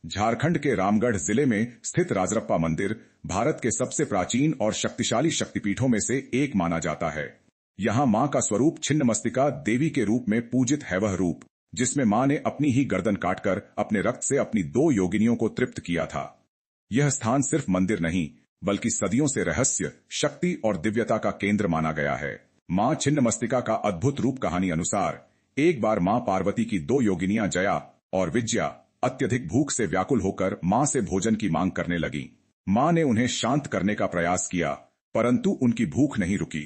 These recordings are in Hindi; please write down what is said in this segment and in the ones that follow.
झारखंड के रामगढ़ जिले में स्थित राजरप्पा मंदिर भारत के सबसे प्राचीन और शक्तिशाली शक्तिपीठों में से एक माना जाता है। यहाँ मां का स्वरूप छिन्नमस्तिका देवी के रूप में पूजित है, वह रूप जिसमें मां ने अपनी ही गर्दन काटकर अपने रक्त से अपनी 2 योगिनियों को तृप्त किया था। यह स्थान सिर्फ मंदिर नहीं बल्कि सदियों से रहस्य, शक्ति और दिव्यता का केंद्र माना गया है। मां छिन्नमस्तिका का अद्भुत रूप कहानी अनुसार एक बार मां पार्वती की 2 योगिनियां जया और विजया अत्यधिक भूख से व्याकुल होकर मां से भोजन की मांग करने लगी। मां ने उन्हें शांत करने का प्रयास किया परंतु उनकी भूख नहीं रुकी।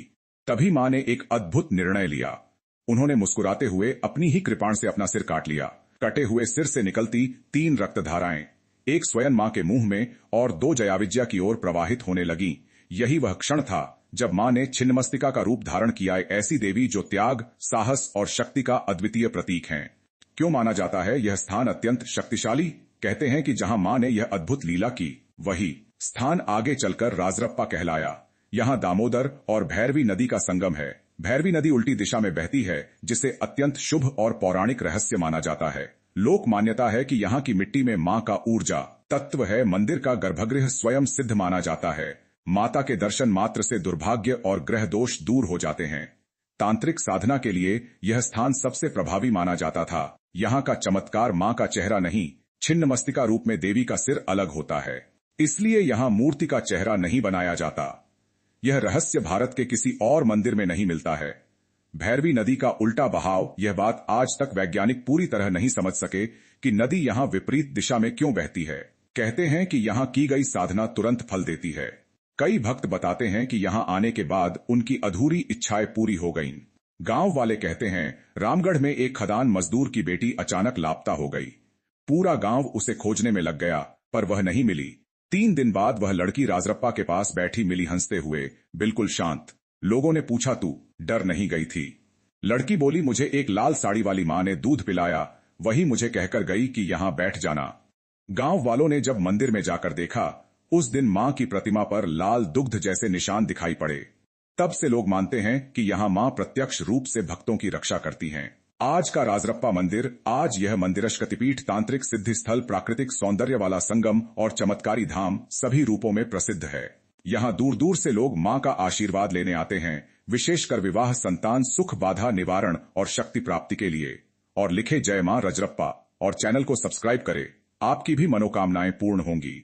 तभी मां ने एक अद्भुत निर्णय लिया। उन्होंने मुस्कुराते हुए अपनी ही कृपाण से अपना सिर काट लिया। कटे हुए सिर से निकलती 3 रक्तधाराएं एक स्वयं मां के मुंह में और 2 जयाविजया की ओर प्रवाहित होने लगी। यही वह क्षण था जब मां ने छिन्नमस्तिका का रूप धारण किया, ऐसी देवी जो त्याग, साहस और शक्ति का अद्वितीय प्रतीक हैं। क्यों माना जाता है यह स्थान अत्यंत शक्तिशाली? कहते हैं कि जहां मां ने यह अद्भुत लीला की वही स्थान आगे चलकर राजरप्पा कहलाया। यहाँ दामोदर और भैरवी नदी का संगम है। भैरवी नदी उल्टी दिशा में बहती है जिसे अत्यंत शुभ और पौराणिक रहस्य माना जाता है। लोक मान्यता है कि यहाँ की मिट्टी में मां का ऊर्जा तत्व है। मंदिर का गर्भगृह स्वयं सिद्ध माना जाता है। माता के दर्शन मात्र से दुर्भाग्य और ग्रह दोष दूर हो जाते हैं। तांत्रिक साधना के लिए यह स्थान सबसे प्रभावी माना जाता था। यहाँ का चमत्कार मां का चेहरा नहीं, छिन्नमस्तिका रूप में देवी का सिर अलग होता है, इसलिए यहाँ मूर्ति का चेहरा नहीं बनाया जाता। यह रहस्य भारत के किसी और मंदिर में नहीं मिलता है। भैरवी नदी का उल्टा बहाव, यह बात आज तक वैज्ञानिक पूरी तरह नहीं समझ सके कि नदी यहाँ विपरीत दिशा में क्यों बहती है। कहते हैं कि यहाँ की गई साधना तुरंत फल देती है। कई भक्त बताते हैं कि यहाँ आने के बाद उनकी अधूरी इच्छाएं पूरी हो गईं। गांव वाले कहते हैं रामगढ़ में एक खदान मजदूर की बेटी अचानक लापता हो गई। पूरा गांव उसे खोजने में लग गया पर वह नहीं मिली। 3 दिन बाद वह लड़की राजरप्पा के पास बैठी मिली, हंसते हुए, बिल्कुल शांत। लोगों ने पूछा, तू डर नहीं गई थी? लड़की बोली, मुझे एक लाल साड़ी वाली मां ने दूध पिलाया, वही मुझे कहकर गई कि यहां बैठ जाना। गांव वालों ने जब मंदिर में जाकर देखा, उस दिन मां की प्रतिमा पर लाल दुग्ध जैसे निशान दिखाई पड़े। तब से लोग मानते हैं कि यहाँ मां प्रत्यक्ष रूप से भक्तों की रक्षा करती हैं। आज का राजरप्पा मंदिर, आज यह मंदिर शक्तिपीठ, तांत्रिक सिद्धि स्थल, प्राकृतिक सौंदर्य वाला संगम और चमत्कारी धाम सभी रूपों में प्रसिद्ध है। यहाँ दूर दूर से लोग मां का आशीर्वाद लेने आते हैं, विशेषकर विवाह, संतान, सुख, बाधा निवारण और शक्ति प्राप्ति के लिए। और लिखे जय मां रजरप्पा और चैनल को सब्सक्राइब करें, आपकी भी मनोकामनाएं पूर्ण होंगी।